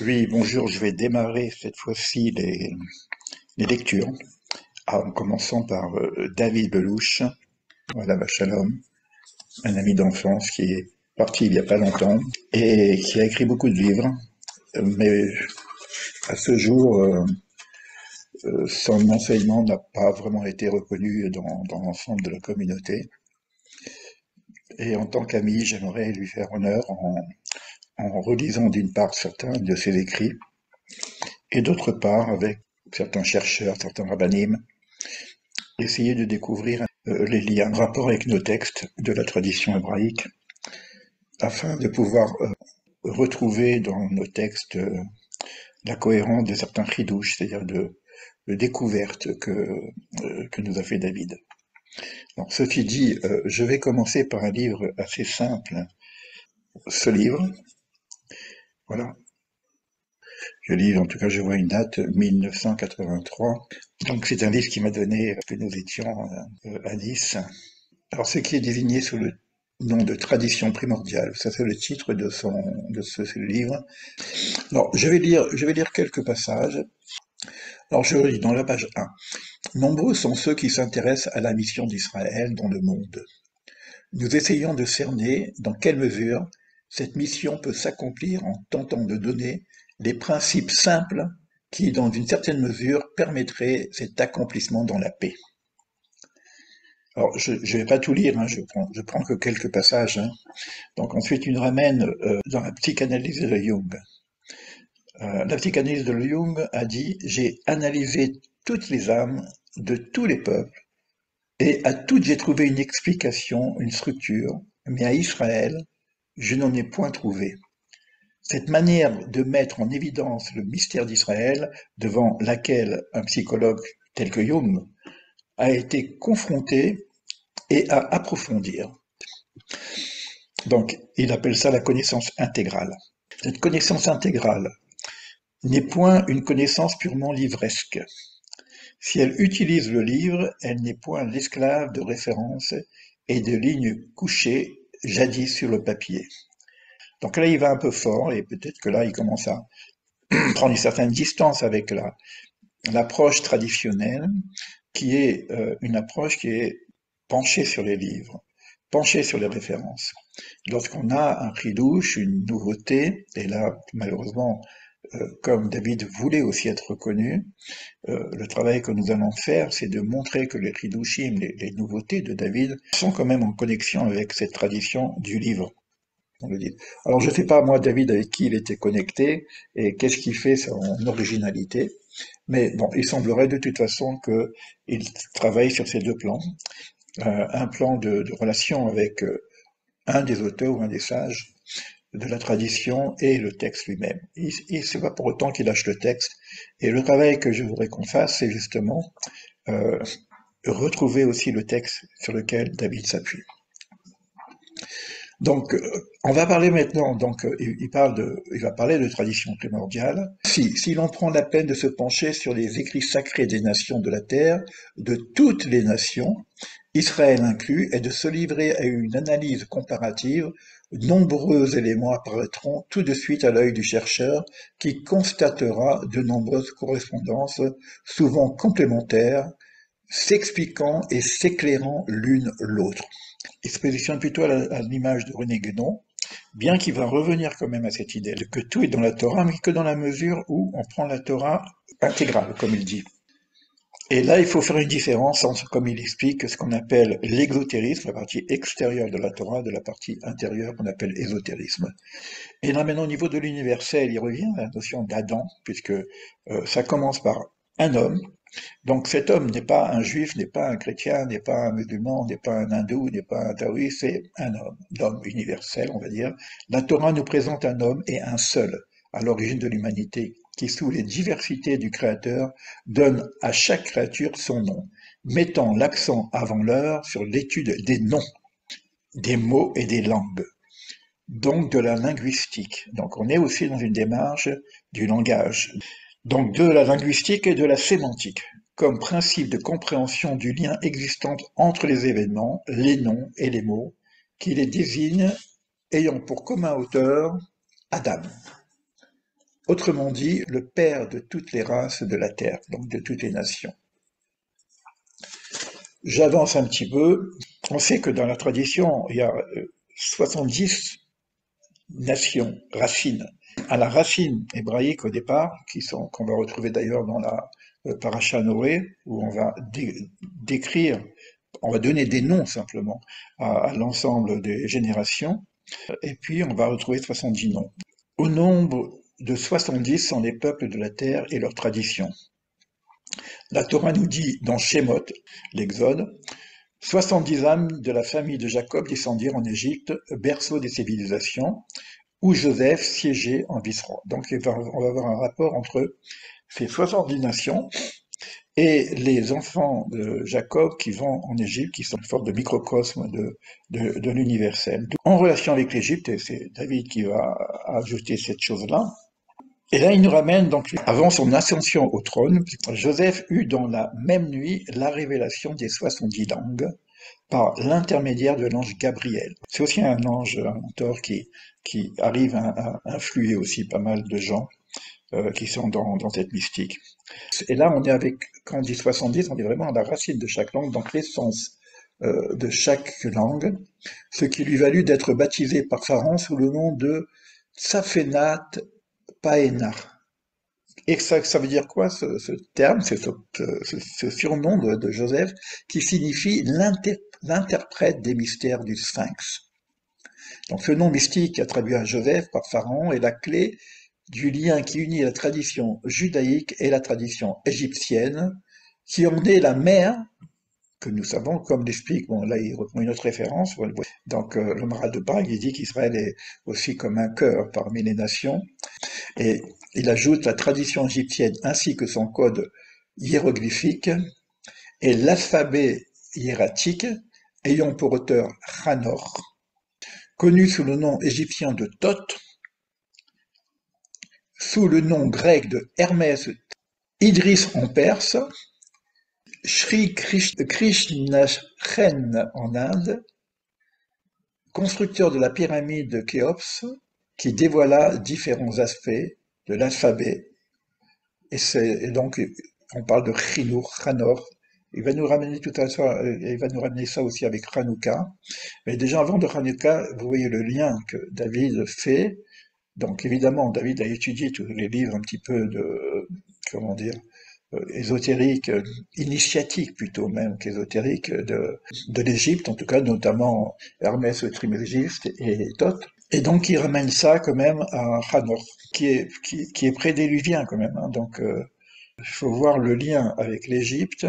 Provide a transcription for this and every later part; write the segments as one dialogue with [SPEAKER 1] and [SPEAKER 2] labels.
[SPEAKER 1] Oui, bonjour, je vais démarrer cette fois-ci les lectures, en commençant par David Belouche, voilà, bah, shalom, un ami d'enfance qui est parti il n'y a pas longtemps et qui a écrit beaucoup de livres, mais à ce jour, son enseignement n'a pas vraiment été reconnu dans l'ensemble de la communauté. Et en tant qu'ami, j'aimerais lui faire honneur en relisant d'une part certains de ses écrits et d'autre part avec certains chercheurs, certains rabbinim, essayer de découvrir les liens, rapport avec nos textes de la tradition hébraïque, afin de pouvoir retrouver dans nos textes la cohérence de certains chidouches, c'est-à-dire de découvertes que nous a fait David. Donc, ceci dit, je vais commencer par un livre assez simple. Ce livre, voilà, je lis, en tout cas je vois une date, 1983. Donc c'est un livre qui m'a donné, que nous étions à Nice. Alors, ce qui est désigné sous le nom de tradition primordiale, ça c'est le titre de ce livre. Alors, je vais lire quelques passages. Alors, je lis dans la page 1. Nombreux sont ceux qui s'intéressent à la mission d'Israël dans le monde. Nous essayons de cerner dans quelle mesure cette mission peut s'accomplir en tentant de donner les principes simples qui, dans une certaine mesure, permettraient cet accomplissement dans la paix. Alors, je ne vais pas tout lire, hein, je prends que quelques passages. Hein. Donc ensuite, il nous ramène dans la psychanalyse de Jung. La psychanalyse de Jung a dit: j'ai analysé toutes les âmes de tous les peuples, et à toutes j'ai trouvé une explication, une structure, mais à Israël, je n'en ai point trouvé. Cette manière de mettre en évidence le mystère d'Israël, devant laquelle un psychologue tel que Jung a été confronté et à approfondir. Donc, il appelle ça la connaissance intégrale. Cette connaissance intégrale n'est point une connaissance purement livresque. Si elle utilise le livre, elle n'est point l'esclave de références et de lignes couchées jadis sur le papier. Donc là, il va un peu fort et peut-être que là, il commence à prendre une certaine distance avec l'approche traditionnelle, qui est une approche qui est penchée sur les livres, penchée sur les références. Lorsqu'on a un chidouche, une nouveauté, et là, malheureusement, comme David voulait aussi être reconnu, le travail que nous allons faire, c'est de montrer que les chidushim, les nouveautés de David, sont quand même en connexion avec cette tradition du livre. On le dit. Alors je ne sais pas moi David avec qui il était connecté et qu'est-ce qui fait son originalité, mais bon, il semblerait de toute façon qu'il travaille sur ces deux plans. Un plan de relation avec un des auteurs ou un des sages de la tradition et le texte lui-même. Et c'est pas pour autant qu'il lâche le texte. Et le travail que je voudrais qu'on fasse, c'est justement euh, retrouver aussi le texte sur lequel David s'appuie. Donc, on va parler maintenant, donc, il va parler de tradition primordiale. Si l'on prend la peine de se pencher sur les écrits sacrés des nations de la terre, de toutes les nations, Israël inclus, et de se livrer à une analyse comparative, nombreux éléments apparaîtront tout de suite à l'œil du chercheur qui constatera de nombreuses correspondances, souvent complémentaires, s'expliquant et s'éclairant l'une l'autre. Il se positionne plutôt à l'image de René Guénon, bien qu'il va revenir quand même à cette idée que tout est dans la Torah, mais que dans la mesure où on prend la Torah intégrale, comme il dit. Et là, il faut faire une différence entre, comme il explique, ce qu'on appelle l'exotérisme, la partie extérieure de la Torah, de la partie intérieure qu'on appelle ésotérisme. Et là, maintenant, au niveau de l'universel, il revient à la notion d'Adam, puisque ça commence par un homme. Donc cet homme n'est pas un juif, n'est pas un chrétien, n'est pas un musulman, n'est pas un hindou, n'est pas un taoïste, c'est un homme, l'homme universel, on va dire. La Torah nous présente un homme et un seul à l'origine de l'humanité, qui sous les diversités du Créateur donne à chaque créature son nom, mettant l'accent avant l'heure sur l'étude des noms, des mots et des langues, donc de la linguistique. Donc on est aussi dans une démarche du langage, donc de la linguistique et de la sémantique, comme principe de compréhension du lien existant entre les événements, les noms et les mots, qui les désignent ayant pour commun auteur Adam. Autrement dit, le père de toutes les races de la terre, donc de toutes les nations. J'avance un petit peu. On sait que dans la tradition, il y a 70 nations, racines. À la racine hébraïque au départ, qu'on va retrouver d'ailleurs dans la Paracha Noé, où on va décrire, on va donner des noms simplement à l'ensemble des générations, et puis on va retrouver 70 noms. Au nombre de 70 sont les peuples de la terre et leurs traditions. La Torah nous dit dans Shemot, l'Exode, 70 âmes de la famille de Jacob descendirent en Égypte, berceau des civilisations, où Joseph siégeait en vice-roi. Donc on va avoir un rapport entre ces 70 nations et les enfants de Jacob qui vont en Égypte, qui sont une sorte de microcosme de l'universel. En relation avec l'Égypte, et c'est David qui va ajouter cette chose-là, et là il nous ramène donc avant son ascension au trône, Joseph eut dans la même nuit la révélation des 70 langues, par l'intermédiaire de l'ange Gabriel. C'est aussi un ange, un mentor qui arrive à influer aussi pas mal de gens qui sont dans cette mystique. Et là, on est avec, quand on dit 70, on est vraiment à la racine de chaque langue, donc l'essence de chaque langue, ce qui lui valut d'être baptisé par Pharaon sous le nom de Tsaphenat Paena. Et ça veut dire quoi ce terme, c'est ce surnom de Joseph qui signifie l'interprète des mystères du Sphinx. Donc ce nom mystique attribué à Joseph par Pharaon est la clé du lien qui unit la tradition judaïque et la tradition égyptienne, qui en est la mère que nous savons, comme l'explique, bon là il reprend une autre référence, donc le Maharal de Prague, il dit qu'Israël est aussi comme un cœur parmi les nations, et il ajoute la tradition égyptienne ainsi que son code hiéroglyphique et l'alphabet hiératique ayant pour auteur Hanor, connu sous le nom égyptien de Thoth, sous le nom grec de Hermès, Idris en perse, Sri Krishnachen en Inde, constructeur de la pyramide de Khéops, qui dévoila différents aspects de l'alphabet. Et donc, on parle de Chinour, Hanor. Il va nous ramener tout à ça, il va nous ramener ça aussi avec Hanouka. Mais déjà avant de Hanouka, vous voyez le lien que David fait. Donc évidemment, David a étudié tous les livres un petit peu de, comment dire, ésotérique, initiatique plutôt même qu'ésotérique de l'Égypte, en tout cas notamment Hermès le Trismégiste et Thoth. Et donc il ramène ça quand même à Hanor, qui est prédéluvien quand même. Hein. Donc il faut voir le lien avec l'Égypte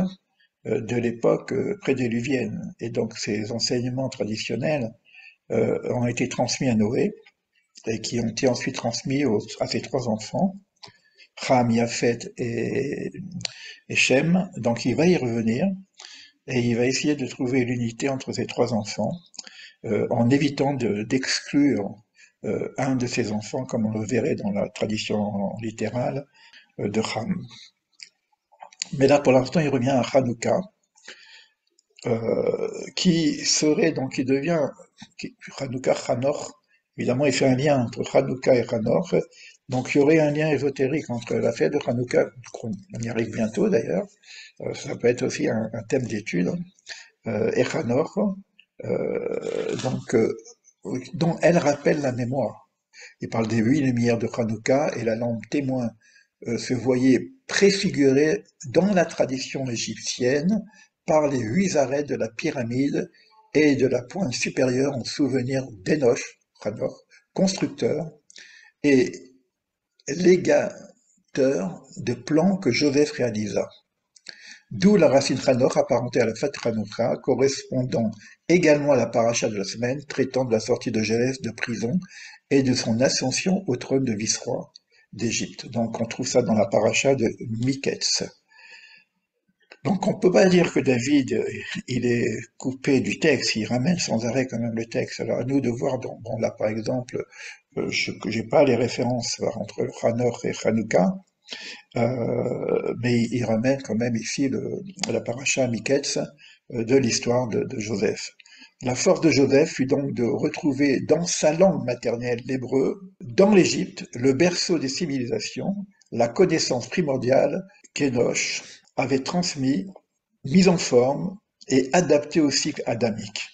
[SPEAKER 1] de l'époque prédéluvienne. Et donc ces enseignements traditionnels ont été transmis à Noé et qui ont été ensuite transmis à ses trois enfants, Ham, Yafet et Shem. Donc il va y revenir et il va essayer de trouver l'unité entre ses trois enfants en évitant d'exclure un de ses enfants, comme on le verrait dans la tradition littérale de Ham. Mais là, pour l'instant, il revient à Hanouka, qui serait donc, qui devient Hanouka, Hanor. Évidemment, il fait un lien entre Hanouka et Hanor. Donc, il y aurait un lien ésotérique entre la fête de Hanouka, on y arrive bientôt d'ailleurs, ça peut être aussi un thème d'étude, et Hanor, donc, dont elle rappelle la mémoire. Il parle des 8 lumières de Hanouka et la lampe témoin se voyait préfigurée dans la tradition égyptienne par les 8 arêtes de la pyramide et de la pointe supérieure en souvenir d'Enoch, Hanor, constructeur et légateur de plans que Joseph réalisa. D'où la racine Hanor apparentée à la fête Hanouka, correspondant également à la paracha de la semaine traitant de la sortie de Joseph de prison et de son ascension au trône de vice-roi d'Égypte. Donc on trouve ça dans la paracha de Miketz. Donc on ne peut pas dire que David il est coupé du texte, il ramène sans arrêt quand même le texte. Alors à nous de voir, bon là par exemple, je n'ai pas les références entre Hanor et Hanouka, mais il ramène quand même ici la paracha Miketz de l'histoire de Joseph. La force de Joseph fut donc de retrouver dans sa langue maternelle, l'hébreu, dans l'Égypte, le berceau des civilisations, la connaissance primordiale qu'Enoch avait transmis, mise en forme et adaptée au cycle adamique.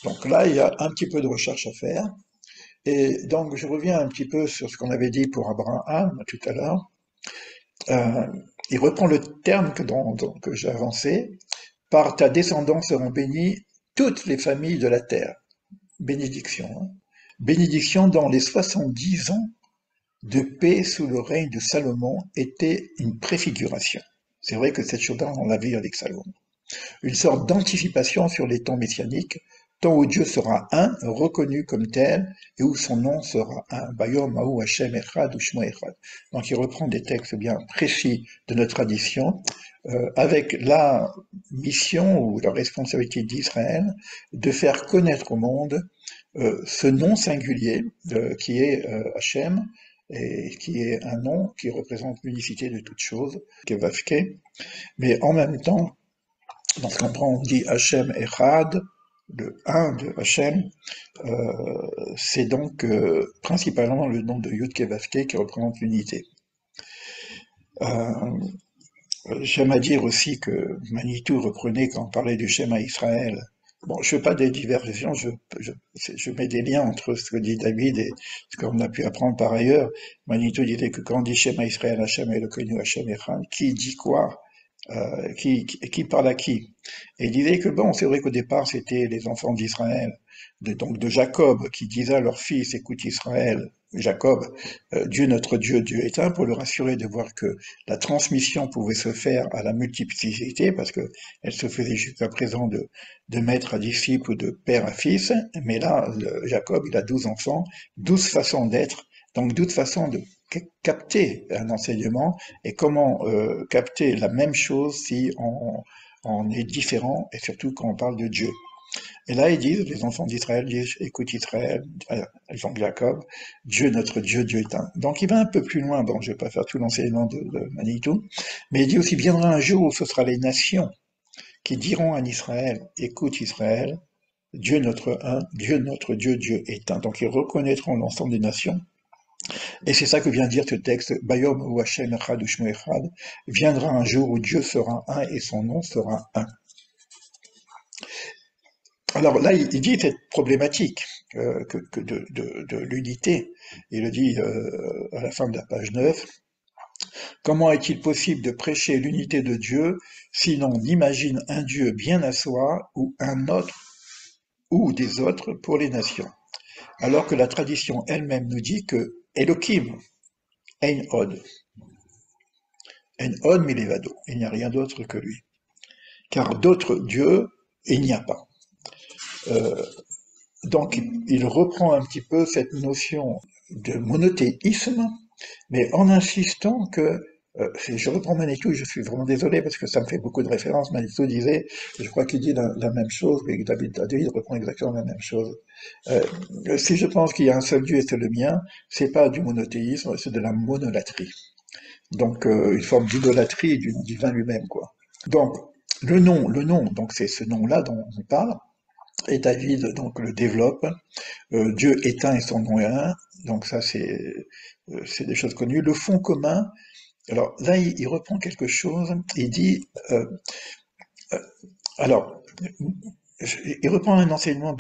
[SPEAKER 1] Donc là, il y a un petit peu de recherche à faire. Et donc, je reviens un petit peu sur ce qu'on avait dit pour Abraham tout à l'heure. Euh, il reprend le terme que j'ai avancé. Par ta descendance seront bénies toutes les familles de la terre. Bénédiction. Hein. Bénédiction dans les 70 ans de paix sous le règne de Salomon était une préfiguration. C'est vrai que cette chose-là, on l'a vu avec Salomon. Une sorte d'anticipation sur les temps messianiques, temps où Dieu sera un, reconnu comme tel, et où son nom sera un. Bayom Mahou Hashem Echad ou Shmo Echad. Donc il reprend des textes bien précis de notre tradition, avec la mission ou la responsabilité d'Israël de faire connaître au monde ce nom singulier qui est Hachem, et qui est un nom qui représente l'unicité de toutes choses, Kevavke, mais en même temps, donc quand on dit Hachem Echad, le un de Hachem, c'est donc principalement le nom de Yud Kevavke qui représente l'unité. Euh, J'aime à dire aussi que Manitou reprenait quand on parlait du schéma Israël. Bon, je ne fais pas des diversions, je mets des liens entre ce que dit David et ce qu'on a pu apprendre par ailleurs. Manitou disait que quand on dit schéma Israël, Hachem est le connu, Hachem Echad, qui dit quoi qui parle à qui? Et il disait que bon, c'est vrai qu'au départ, c'était les enfants d'Israël, donc de Jacob, qui disaient à leur fils, écoute Israël, Jacob, Dieu notre Dieu, Dieu est un, pour le rassurer de voir que la transmission pouvait se faire à la multiplicité, parce que elle se faisait jusqu'à présent de maître à disciple ou de père à fils, mais là, Jacob, il a 12 enfants, 12 façons d'être, donc 12 façons de capter un enseignement et comment capter la même chose si on est différent et surtout quand on parle de Dieu. Et là, ils disent, les enfants d'Israël disent, écoute Israël, Jean Jacob, Dieu notre Dieu, Dieu est un. Donc il va un peu plus loin, bon, je ne vais pas faire tout l'enseignement de Manitou, mais il dit aussi, viendra un jour où ce sera les nations qui diront à Israël, écoute Israël, Dieu notre un, Dieu notre Dieu, Dieu est un. Donc ils reconnaîtront l'ensemble des nations. Et c'est ça que vient dire ce texte, Bayom ou Hashem Echad ou Shmo Echad, viendra un jour où Dieu sera un et son nom sera un. Alors là, il dit cette problématique de l'unité. Il le dit à la fin de la page 9. Comment est-il possible de prêcher l'unité de Dieu si l'on imagine un Dieu bien à soi ou un autre ou des autres pour les nations, alors que la tradition elle-même nous dit que Elohim, Ein Od, En Od Milevado, il n'y a rien d'autre que lui. Car d'autres dieux, il n'y a pas. Euh, donc il reprend un petit peu cette notion de monothéisme, mais en insistant que, je reprends Manitou, je suis vraiment désolé parce que ça me fait beaucoup de références, Manitou disait, je crois qu'il dit la même chose, mais David reprend exactement la même chose. Si je pense qu'il y a un seul Dieu et c'est le mien, c'est pas du monothéisme, c'est de la monolatrie. Donc une forme d'idolâtrie du divin lui-même, quoi. Donc le nom, donc c'est ce nom-là dont on parle, et David donc le développe. Dieu est un et son nom est un, donc ça c'est des choses connues. Le fond commun, alors là il reprend quelque chose, il dit, euh, alors il reprend un enseignement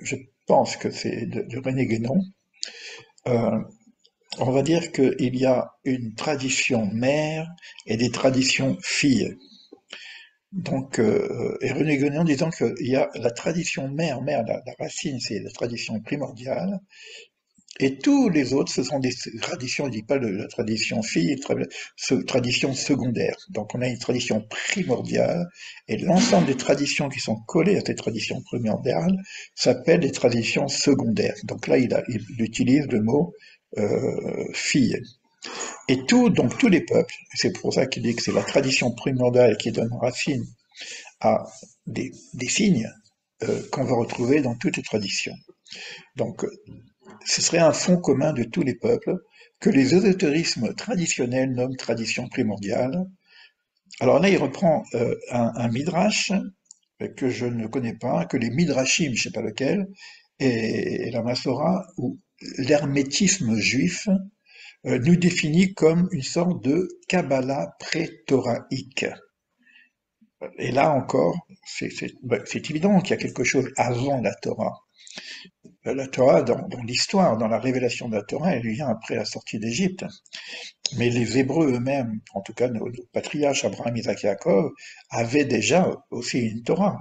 [SPEAKER 1] je pense que c'est de René Guénon. Euh, on va dire qu'il y a une tradition mère et des traditions filles. Donc, et René Guénon disant qu'il y a la tradition mère, la racine, c'est la tradition primordiale, et tous les autres, ce sont des traditions, il ne dit pas la tradition fille, tradition secondaire. Donc on a une tradition primordiale, et l'ensemble des traditions qui sont collées à cette tradition primordiale s'appellent des traditions secondaires. Donc là, il utilise le mot fille. Et donc tous les peuples, c'est pour ça qu'il dit que c'est la tradition primordiale qui donne racine à des signes qu'on va retrouver dans toutes les traditions. Donc ce serait un fond commun de tous les peuples que les ésotérismes traditionnels nomment tradition primordiale. Alors là, il reprend un midrash que je ne connais pas, que les Midrashim, je ne sais pas lequel, et la Masorah, ou l'hermétisme juif, nous définit comme une sorte de Kabbalah pré-torahique. Et là encore, c'est évident qu'il y a quelque chose avant la Torah. La Torah, dans l'histoire, dans la révélation de la Torah, elle vient après la sortie d'Égypte. Mais les Hébreux eux-mêmes, en tout cas nos patriarches Abraham, Isaac et Jacob, avaient déjà aussi une Torah,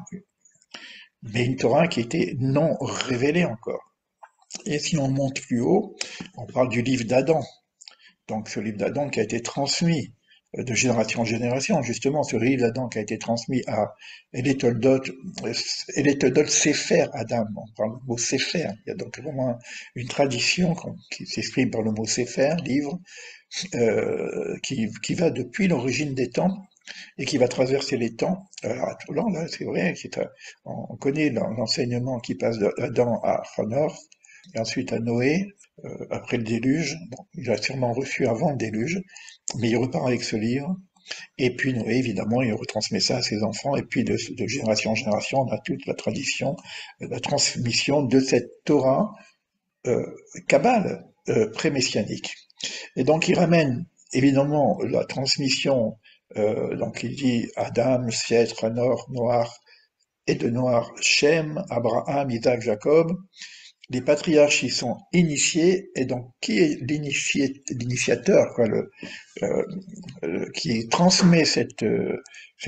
[SPEAKER 1] mais une Torah qui était non révélée encore. Et si on monte plus haut, on parle du livre d'Adam. Donc ce livre d'Adam qui a été transmis de génération en génération, justement ce livre d'Adam qui a été transmis à Eletoldot Sefer Adam, on parle du mot Sefer, il y a donc vraiment une tradition qui s'exprime par le mot Sefer, livre, qui va depuis l'origine des temps et qui va traverser les temps. Alors, là, c'est vrai, on connaît l'enseignement qui passe d'Adam à Hanor, et ensuite à Noé, après le déluge. Bon, il a sûrement reçu avant le déluge, mais il repart avec ce livre. Et puis Noé, évidemment, il retransmet ça à ses enfants. Et puis de génération en génération, on a toute la tradition, la transmission de cette Torah euh, Kabbale pré-messianique. Et donc il ramène évidemment la transmission, donc il dit Adam, Seth, Hanor, Noach, et de Noach, Shem, Abraham, Isaac, Jacob. Les patriarches y sont initiés, et donc qui est l'initiateur, quoi, euh, qui transmet cette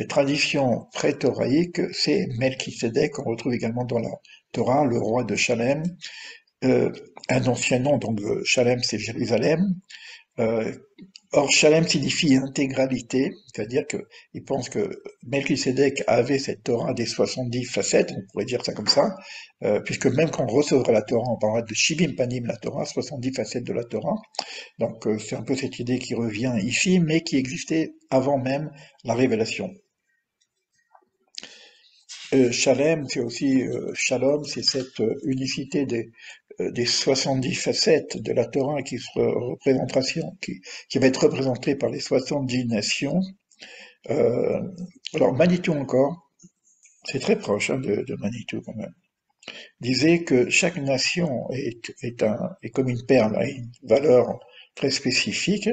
[SPEAKER 1] tradition pré-toraïque, c'est Melchisédek, qu'on retrouve également dans la Torah, le roi de Shalem, un ancien nom, donc Shalem c'est Jérusalem. Euh, Or, Shalem signifie intégralité, c'est-à-dire qu'il pense que Melchisédek avait cette Torah des 70 facettes, on pourrait dire ça comme ça, puisque même quand on recevra la Torah, on parlera de Shivim Panim la Torah, 70 facettes de la Torah. Donc c'est un peu cette idée qui revient ici, mais qui existait avant même la révélation. Shalem, c'est aussi Shalom, c'est cette unicité des 70 facettes de la Torah qui va être représentée par les 70 nations. Euh, alors Manitou encore, c'est très proche de Manitou quand même, disait que chaque nation est comme une perle, a une valeur très spécifique.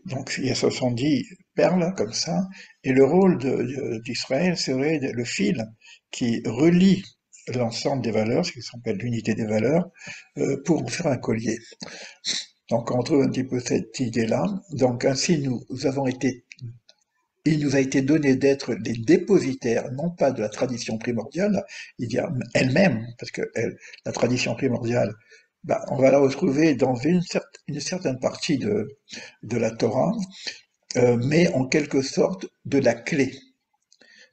[SPEAKER 1] Donc il y a 70 perles comme ça, et le rôle d'Israël serait le fil qui relie l'ensemble des valeurs, ce qui s'appelle l'unité des valeurs, pour en faire un collier. Donc on retrouve un petit peu cette idée-là. Donc ainsi il nous a été donné d'être les dépositaires, non pas de la tradition primordiale, il y a elle-même, parce que la tradition primordiale, on va la retrouver dans une certaine partie de la Torah, mais en quelque sorte de la clé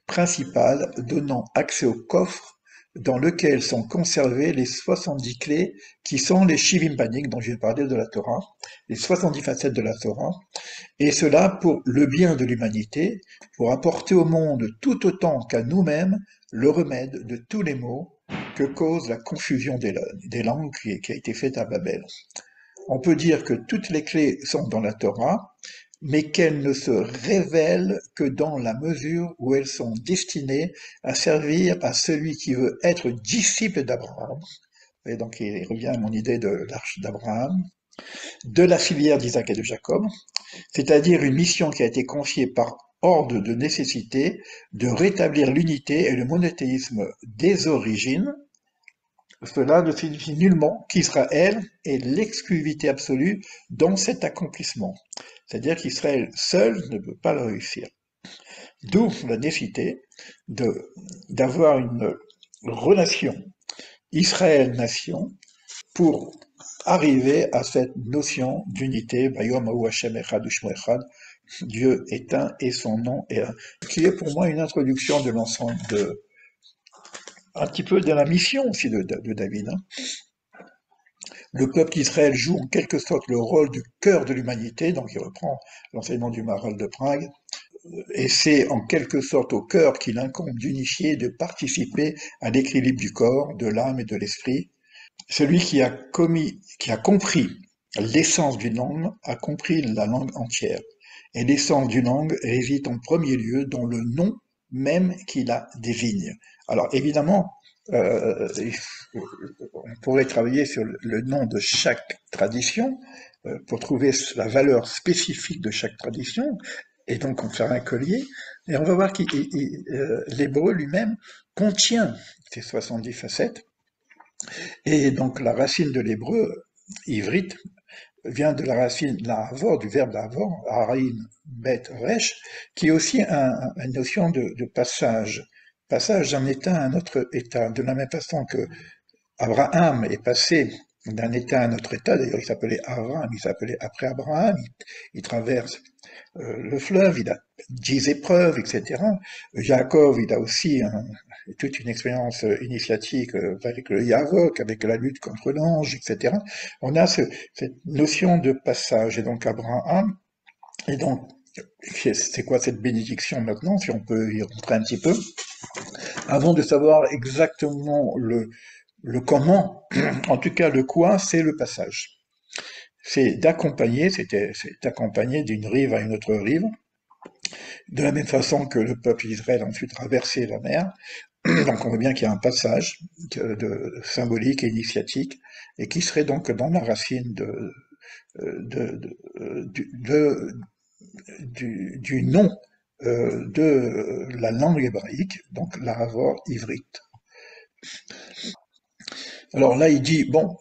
[SPEAKER 1] principale donnant accès au coffre dans lequel sont conservées les 70 clés qui sont les Shivim Panim dont j'ai parlé de la Torah, les 70 facettes de la Torah, et cela pour le bien de l'humanité, pour apporter au monde tout autant qu'à nous-mêmes le remède de tous les maux que cause la confusion des langues qui a été faite à Babel. On peut dire que toutes les clés sont dans la Torah, mais qu'elles ne se révèlent que dans la mesure où elles sont destinées à servir à celui qui veut être disciple d'Abraham. Et donc il revient à mon idée de l'arche d'Abraham, de la filière d'Isaac et de Jacob, c'est-à-dire une mission qui a été confiée par ordre de nécessité de rétablir l'unité et le monothéisme des origines. Cela ne signifie nullement qu'Israël ait l'exclusivité absolue dans cet accomplissement. C'est-à-dire qu'Israël seul ne peut pas le réussir. D'où la nécessité d'avoir une relation Israël-nation pour arriver à cette notion d'unité, Dieu est un et son nom est un, qui est pour moi une introduction de l'ensemble un petit peu de la mission aussi de David. Hein. Le peuple d'Israël joue en quelque sorte le rôle du cœur de l'humanité, donc il reprend l'enseignement du Maharal de Prague, et c'est en quelque sorte au cœur qu'il incombe d'unifier, de participer à l'équilibre du corps, de l'âme et de l'esprit. Celui qui a compris l'essence d'une langue a compris la langue entière. Et l'essence d'une langue réside en premier lieu dans le nom même qui la désigne. Alors évidemment, on pourrait travailler sur le nom de chaque tradition pour trouver la valeur spécifique de chaque tradition, et donc on fera un collier, et on va voir que l'hébreu lui-même contient ces 70 facettes, et donc la racine de l'hébreu, ivrite, vient de la racine la'avor, du verbe la'avor, harim, bet, resh, qui est aussi une notion de passage, passage d'un état à un autre état, de la même façon que Abraham est passé d'un état à un autre état, d'ailleurs il s'appelait Abraham, il s'appelait après Abraham, il traverse le fleuve, il a 10 épreuves, etc. Jacob, il a aussi toute une expérience initiatique avec le Yavok, avec la lutte contre l'ange, etc. On a cette notion de passage, et donc Abraham, et donc c'est quoi cette bénédiction maintenant, si on peut y rentrer un petit peu, avant de savoir exactement le comment, en tout cas le quoi, c'est le passage. C'est d'accompagner, c'est d'accompagner d'une rive à une autre rive, de la même façon que le peuple d'Israël a ensuite traversé la mer. Donc on voit bien qu'il y a un passage symbolique et initiatique, et qui serait donc dans la racine de, du nom de la langue hébraïque, donc l'Aravor ivrite. Alors là, il dit, bon,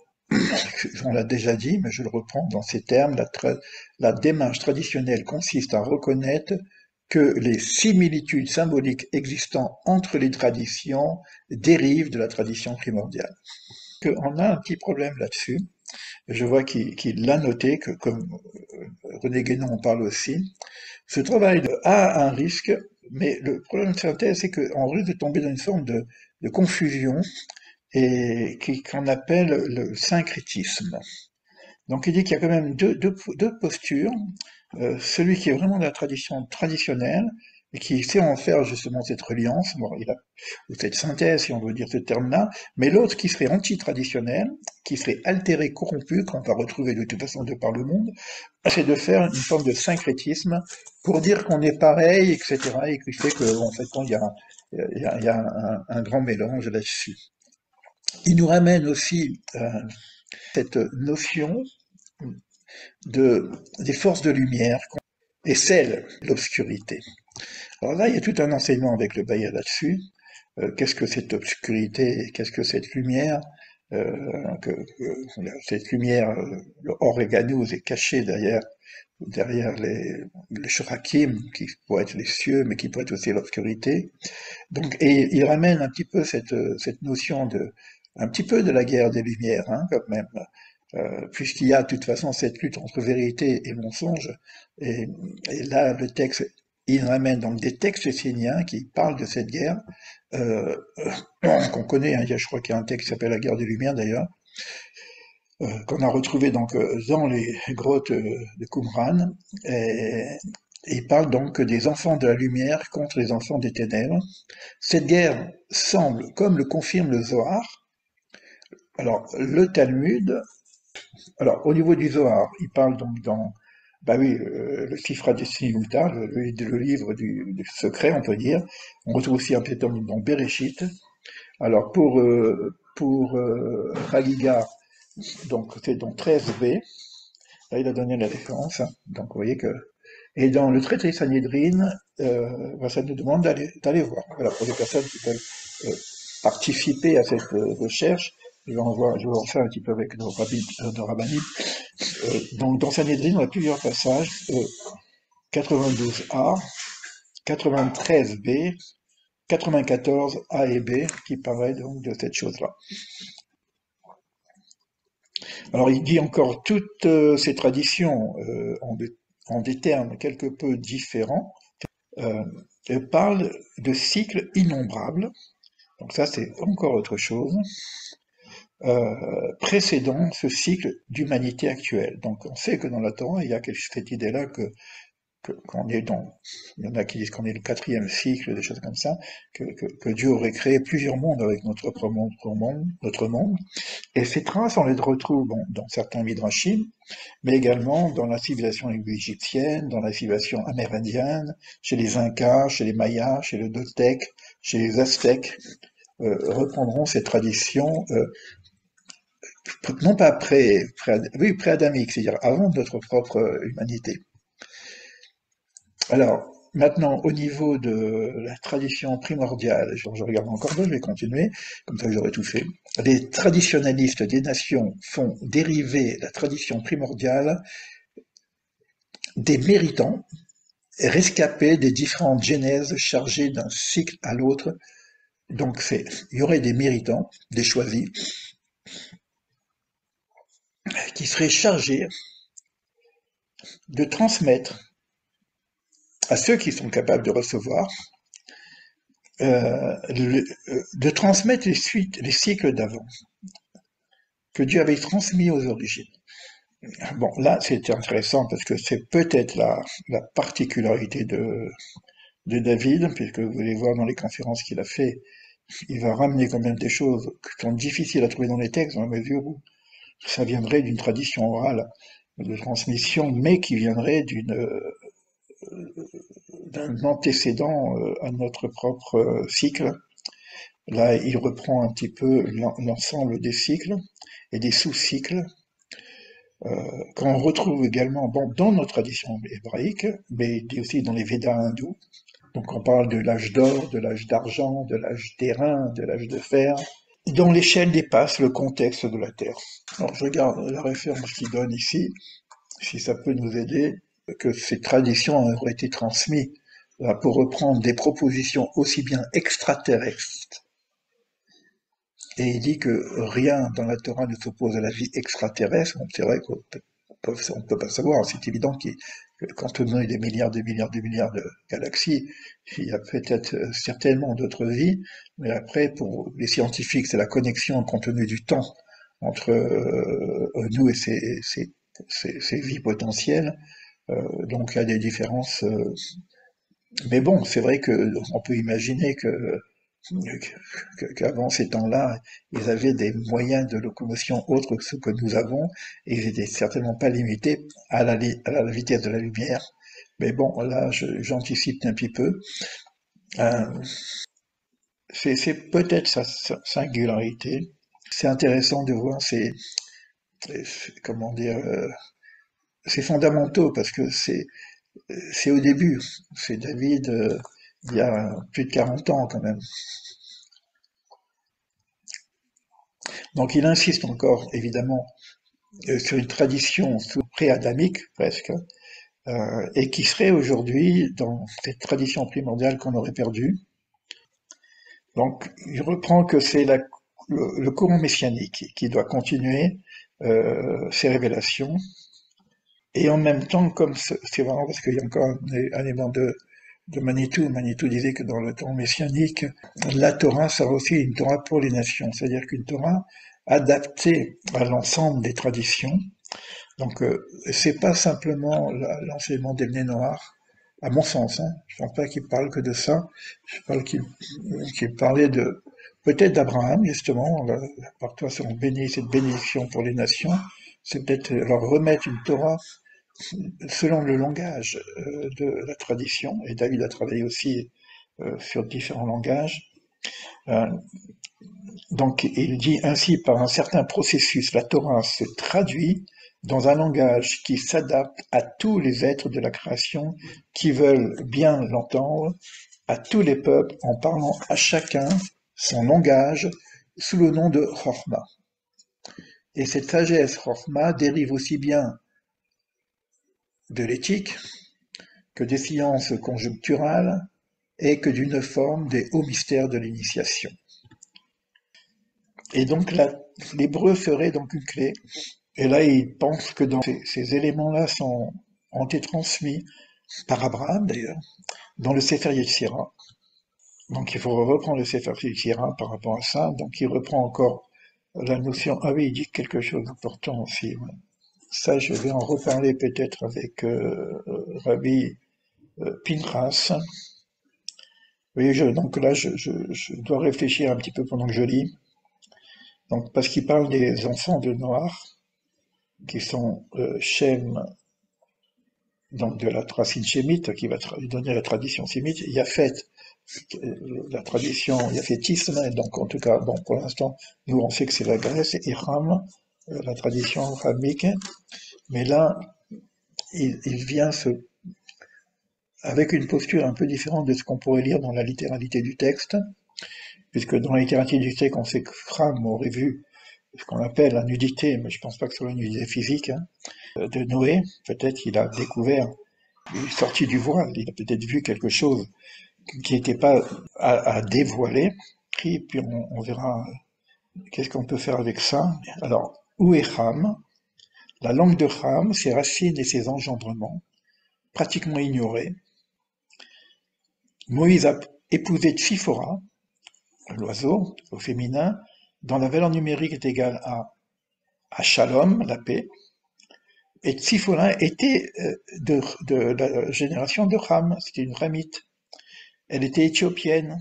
[SPEAKER 1] on l'a déjà dit, mais je le reprends dans ces termes, la démarche traditionnelle consiste à reconnaître que les similitudes symboliques existant entre les traditions dérivent de la tradition primordiale. On a un petit problème là-dessus. Je vois qu'il l'a noté, que comme René Guénon en parle aussi, ce travail a un risque, mais le problème de synthèse, c'est qu'on risque de tomber dans une forme de confusion et qu'on appelle le syncrétisme. Donc il dit qu'il y a quand même deux postures, celui qui est vraiment de la tradition traditionnelle et qui sait en faire justement cette reliance, bon, ou cette synthèse si on veut dire ce terme-là, mais l'autre qui serait anti-traditionnel, qui serait altéré, corrompu, qu'on va retrouver de toute façon de par le monde, c'est de faire une forme de syncrétisme pour dire qu'on est pareil, etc., et qui fait qu'en fait il y a un grand mélange là-dessus. Il nous ramène aussi cette notion des forces de lumière et celle de l'obscurité. Alors là, il y a tout un enseignement avec le Bayer là-dessus. Qu'est-ce que cette obscurité, qu'est-ce que cette lumière cette lumière, le Oreganus est caché derrière les Shrakim, qui pourraient être les cieux, mais qui pourraient être aussi l'obscurité. Donc, et il ramène un petit peu cette notion un petit peu de la guerre des Lumières, hein, quand même, puisqu'il y a de toute façon cette lutte entre vérité et mensonge. Et, et là, le texte, il ramène donc des textes esséniens qui parlent de cette guerre, euh, qu'on connaît, hein, je crois qu'il y a un texte qui s'appelle La guerre des Lumières d'ailleurs, qu'on a retrouvé donc dans les grottes de Qumran. Et, il parle donc des enfants de la lumière contre les enfants des ténèbres. Cette guerre semble, comme le confirme le Zohar, alors le Talmud, alors au niveau du Zohar, il parle donc bah oui, le Sifra Desinuta, le livre du secret, on peut dire. On retrouve aussi un petit homme dans Bereshit. Alors pour Hagiga, donc c'est dans 13b, là il a donné la référence, hein. Donc vous voyez que... Et dans le traité Sanhedrin, bah, ça nous demande d'aller voir. Voilà, pour les personnes qui veulent euh, participer à cette recherche, je vais en faire un petit peu avec nos rabbinim. Donc dans Sanhedrin, on a plusieurs passages, 92a, 93b, 94a et b, qui parlent donc de cette chose-là. Alors il dit encore toutes ces traditions en des termes quelque peu différents, euh, parlent de cycles innombrables, donc ça c'est encore autre chose, précédant ce cycle d'humanité actuelle. Donc on sait que dans la Torah, il y a cette idée-là que qu'on est dans, il y en a qui disent qu'on est le quatrième cycle, des choses comme ça, que Dieu aurait créé plusieurs mondes avec notre monde. Et ces traces, on les retrouve bon, dans certains midrashim, mais également dans la civilisation égyptienne, dans la civilisation amérindienne, chez les Incas, chez les Mayas, chez les Toltecs, chez les Aztèques, reprendront ces traditions, non pas oui, pré-adamiques, c'est-à-dire avant notre propre humanité. Alors, maintenant, au niveau de la tradition primordiale, je regarde encore deux, je vais continuer, comme ça j'aurai tout fait. Les traditionalistes des nations font dériver la tradition primordiale des méritants, rescapés des différentes genèses chargées d'un cycle à l'autre. Donc, il y aurait des méritants, des choisis, qui seraient chargés de transmettre à ceux qui sont capables de recevoir, de transmettre les cycles d'avant, que Dieu avait transmis aux origines. Bon, là, c'est intéressant parce que c'est peut-être la particularité de David, puisque vous allez voir dans les conférences qu'il a fait, il va ramener quand même des choses qui sont difficiles à trouver dans les textes, dans la mesure où ça viendrait d'une tradition orale de transmission, mais qui viendrait d'un antécédent à notre propre cycle. Là, il reprend un petit peu l'ensemble des cycles et des sous-cycles qu'on retrouve également bon, dans nos traditions hébraïques, mais aussi dans les Védas hindous. Donc on parle de l'âge d'or, de l'âge d'argent, de l'âge d'airain, de l'âge de fer, dont l'échelle dépasse le contexte de la Terre. Alors je regarde la référence qu'il donne ici, si ça peut nous aider, que ces traditions auraient été transmises pour reprendre des propositions aussi bien extraterrestres. Et il dit que rien dans la Torah ne s'oppose à la vie extraterrestre. Bon, c'est vrai qu'on ne peut pas savoir. C'est évident que quand on a des milliards, des milliards, des milliards de galaxies, il y a peut-être certainement d'autres vies. Mais après, pour les scientifiques, c'est la connexion compte tenu du temps entre nous et ces vies potentielles. Donc il y a des différences. Mais bon, c'est vrai qu'on peut imaginer qu'avant ces temps-là, ils avaient des moyens de locomotion autres que ceux que nous avons, et ils n'étaient certainement pas limités à la vitesse de la lumière. Mais bon, là, j'anticipe un petit peu. Euh, c'est peut-être sa singularité. C'est intéressant de voir comment dire, ces fondamentaux, parce que c'est au début. C'est David, il y a plus de 40 ans quand même. Donc il insiste encore, évidemment, sur une tradition pré-adamique presque, et qui serait aujourd'hui dans cette tradition primordiale qu'on aurait perdue. Donc il reprend que c'est le courant messianique qui doit continuer ses révélations, et en même temps, comme c'est marrant parce qu'il y a encore un élément de Manitou. Manitou disait que dans le temps messianique, la Torah sera aussi une Torah pour les nations, c'est-à-dire qu'une Torah adaptée à l'ensemble des traditions. Donc, c'est pas simplement l'enseignement des nez noirs, à mon sens. Hein. Je ne pense pas qu'il parle que de ça. Je parle qu'il parlait de peut-être d'Abraham justement. Par toi seront bénis cette bénédiction pour les nations. C'est peut-être leur remettre une Torah selon le langage de la tradition. Et David a travaillé aussi sur différents langages. Euh, donc, il dit ainsi, par un certain processus, la Torah se traduit dans un langage qui s'adapte à tous les êtres de la création qui veulent bien l'entendre, à tous les peuples, en parlant à chacun son langage sous le nom de Chorma. Et cette sagesse Chorma dérive aussi bien de l'éthique que des sciences conjoncturales et que d'une forme des hauts mystères de l'initiation. Et donc l'hébreu serait donc une clé. Et là, il pense que ces éléments-là ont été transmis par Abraham d'ailleurs, dans le Sefer Yetzirah. Donc il faut reprendre le Sefer Yetzirah par rapport à ça. Donc il reprend encore la notion. Ah oui, il dit quelque chose d'important aussi. Ouais. Ça, je vais en reparler peut-être avec Rabbi Pinchas. Oui, donc là, je dois réfléchir un petit peu pendant que je lis. Donc, parce qu'il parle des enfants de Noir, qui sont Shem, donc de la racine shémite, qui va donner la tradition sémite, Yafet, la tradition yafétisme, et donc en tout cas, bon, pour l'instant, nous on sait que c'est la Grèce, et Ham, la tradition ramique, mais là, il vient avec une posture un peu différente de ce qu'on pourrait lire dans la littéralité du texte, puisque dans la littéralité du texte, on sait que Ham aurait vu ce qu'on appelle la nudité, mais je pense pas que ce soit la nudité physique, hein, de Noé. Peut-être qu'il a découvert, il est sorti du voile, il a peut-être vu quelque chose qui n'était pas à dévoiler, et puis on verra qu'est-ce qu'on peut faire avec ça. Alors, où est Ham? La langue de Ham, ses racines et ses engendrements, pratiquement ignorés. Moïse a épousé Tsipora, l'oiseau, au féminin, dont la valeur numérique est égale à Shalom, la paix. Et Tsipora était de la génération de Ham, c'était une Ramite. Elle était éthiopienne.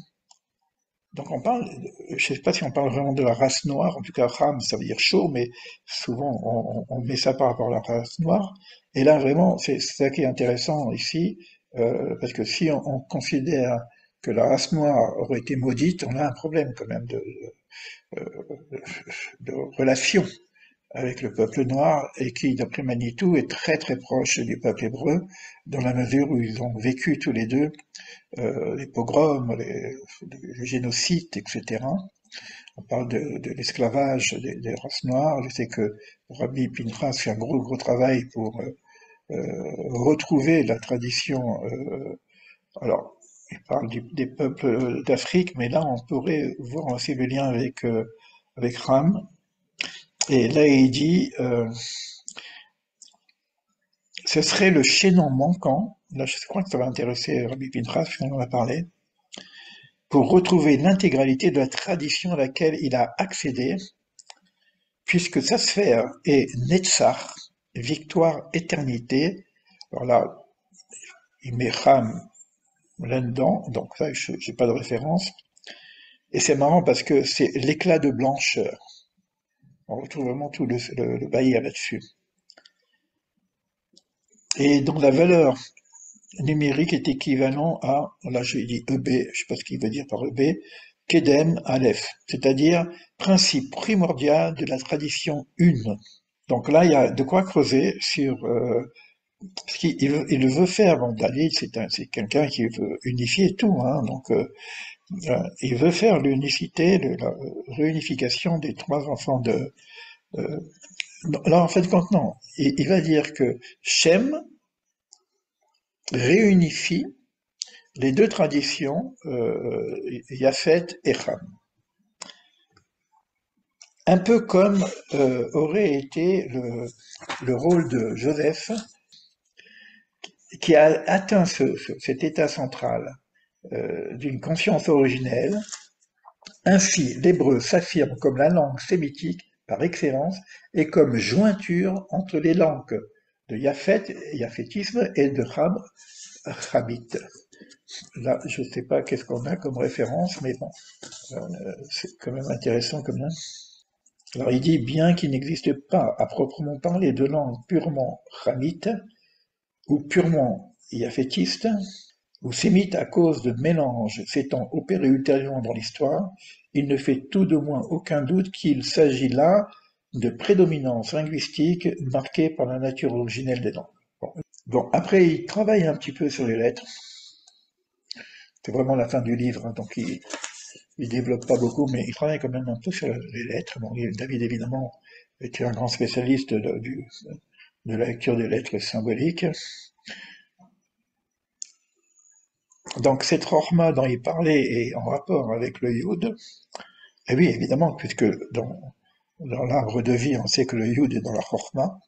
[SPEAKER 1] Donc on parle, je ne sais pas si on parle vraiment de la race noire, en tout cas Ham ça veut dire chaud, mais souvent on met ça par rapport à la race noire. Et là vraiment, c'est ça qui est intéressant ici, parce que si on considère que la race noire aurait été maudite, on a un problème quand même de relation avec le peuple noir et qui, d'après Manitou, est très très proche du peuple hébreu, dans la mesure où ils ont vécu tous les deux les pogroms, les génocides, etc. On parle de l'esclavage des races noires. Je sais que Rabbi Pinchas fait un gros travail pour retrouver la tradition. Alors, il parle des peuples d'Afrique, mais là, on pourrait voir aussi le lien avec Ram. Et là, il dit, ce serait le chaînon manquant. Là, je crois que ça va intéresser Rabbi Pinchas, puisqu'on en a parlé, pour retrouver l'intégralité de la tradition à laquelle il a accédé, puisque sa sphère est Netzach, victoire, éternité. Alors là, il met Ham là-dedans, donc là, je n'ai pas de référence. Et c'est marrant parce que c'est l'éclat de blancheur. On retrouve vraiment tout le bailli là-dessus. Et dont la valeur numérique est équivalent à, là je dis EB, je ne sais pas ce qu'il veut dire par EB, Kedem Aleph, c'est-à-dire principe primordial de la tradition une. Donc là, il y a de quoi creuser sur ce qu'il veut faire. Bon, Dalil, c'est quelqu'un qui veut unifier tout, hein, donc il veut faire l'unicité, la réunification des trois enfants de. Euh, là, en fait, non, il va dire que Shem réunifie les deux traditions, Yafet et Ham. Un peu comme aurait été le rôle de Joseph, qui a atteint cet état central d'une conscience originelle. Ainsi, l'hébreu s'affirme comme la langue sémitique par excellence et comme jointure entre les langues de Yafet, Yafétisme, et de Ham, Hamite. Là, je ne sais pas qu'est-ce qu'on a comme référence, mais bon, c'est quand même intéressant comme ça. Alors il dit bien qu'il n'existe pas à proprement parler de langue purement ramite ou purement yafétiste ou sémite à cause de mélanges s'étant opérés ultérieurement dans l'histoire, il ne fait tout de moins aucun doute qu'il s'agit là de prédominance linguistique marquée par la nature originelle des langues. Bon, après il travaille un petit peu sur les lettres. C'est vraiment la fin du livre, hein, donc il développe pas beaucoup, mais il travaille quand même un peu sur les lettres. Bon, David, évidemment, était un grand spécialiste de la lecture des lettres symboliques. Donc, cette Chorma dont il parlait est en rapport avec le Yud. Et oui, évidemment, puisque dans l'arbre de vie, on sait que le Yud est dans la Chorma.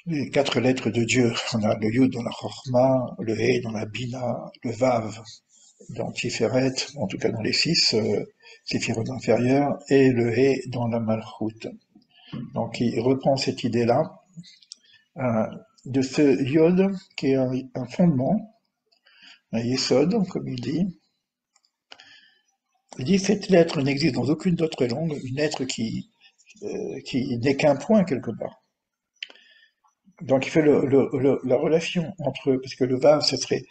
[SPEAKER 1] Les quatre lettres de Dieu, on a le Yud dans la Chorma, le He dans la Bina, le Vav dans Tiferet, en tout cas dans les six séphirotes inférieures, et le He dans la Malchut. Donc il reprend cette idée-là de ce Yod qui est un fondement un yesod, comme il dit. Il dit cette lettre n'existe dans aucune autre langue, une lettre qui n'est qu'un point quelque part. Donc il fait la relation entre, parce que le vav, ce serait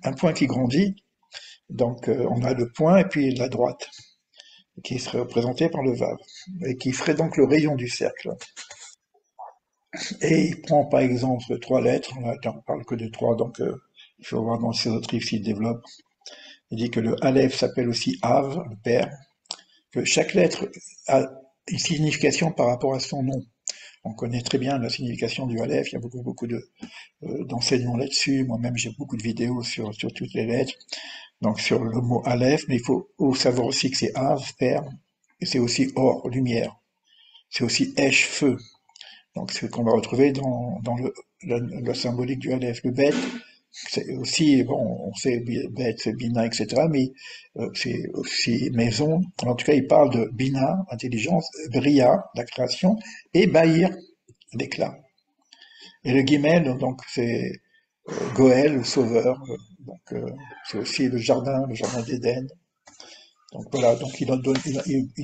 [SPEAKER 1] un point qui grandit, donc on a le point et puis la droite, qui serait représentée par le vav, et qui ferait donc le rayon du cercle. Et il prend par exemple trois lettres, là on parle que de trois, donc il faut voir dans ces autres livres s'il développe. Il dit que le Aleph s'appelle aussi Av, le père, que chaque lettre a une signification par rapport à son nom. On connaît très bien la signification du Aleph, il y a beaucoup d'enseignements là-dessus. Moi-même, j'ai beaucoup de vidéos sur toutes les lettres, donc sur le mot Aleph, mais il faut savoir aussi que c'est Av, père, et c'est aussi Or, lumière. C'est aussi Esh, feu. Donc, c'est ce qu'on va retrouver dans la symbolique du Aleph. Le Bet, c'est aussi, bon, on sait Bet, c'est Bina, etc., mais c'est aussi maison. En tout cas, il parle de Bina, intelligence, Bria, la création, et Bahir, l'éclat. Et le Guimel, donc, c'est Goël, le sauveur. Donc, c'est aussi le jardin d'Éden. Donc voilà, donc il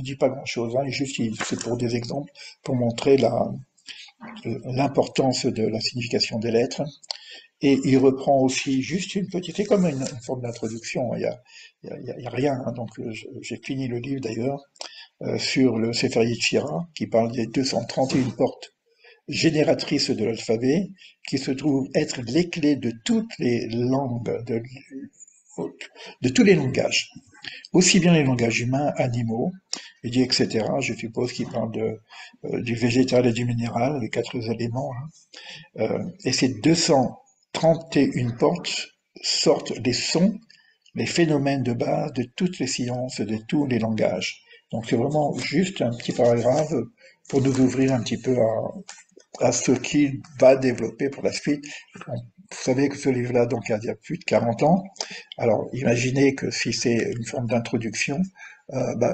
[SPEAKER 1] dit pas grand-chose, hein, c'est pour des exemples, pour montrer l'importance de la signification des lettres. Et il reprend aussi juste une petite, c'est comme une forme d'introduction, il y a rien, hein, donc j'ai fini le livre d'ailleurs, sur le Sefer Yetzira, qui parle des 231 portes génératrices de l'alphabet, qui se trouvent être les clés de toutes les langues, de tous les langages, aussi bien les langages humains, animaux, il dit etc. Je suppose qu'il parle du végétal et du minéral, les quatre éléments, hein. Et ces 231 portes sortent les sons, les phénomènes de base de toutes les sciences, de tous les langages. Donc c'est vraiment juste un petit paragraphe pour nous ouvrir un petit peu à ce qu'il va développer pour la suite. Vous savez que ce livre-là, donc, il y a plus de 40 ans. Alors, imaginez que si c'est une forme d'introduction,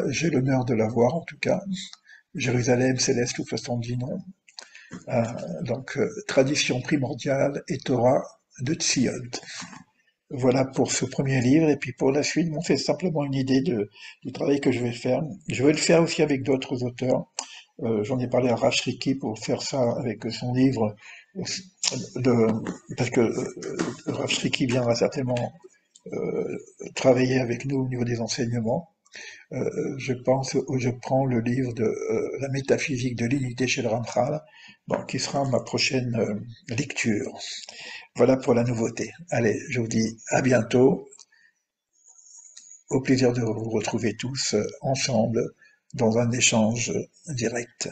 [SPEAKER 1] j'ai l'honneur de l'avoir, en tout cas. Jérusalem céleste ou 70 noms. Euh, Tradition primordiale et Torah de Tzion. Voilà pour ce premier livre. Et puis pour la suite, bon, c'est simplement une idée du travail que je vais faire. Je vais le faire aussi avec d'autres auteurs. J'en ai parlé à Rachriki pour faire ça avec son livre, parce que Rachriki viendra certainement euh, travailler avec nous au niveau des enseignements. Je prends le livre de la métaphysique de l'unité chez le Ramchal, bon, qui sera ma prochaine lecture. Voilà pour la nouveauté. Allez, je vous dis à bientôt. Au plaisir de vous retrouver tous ensemble dans un échange direct.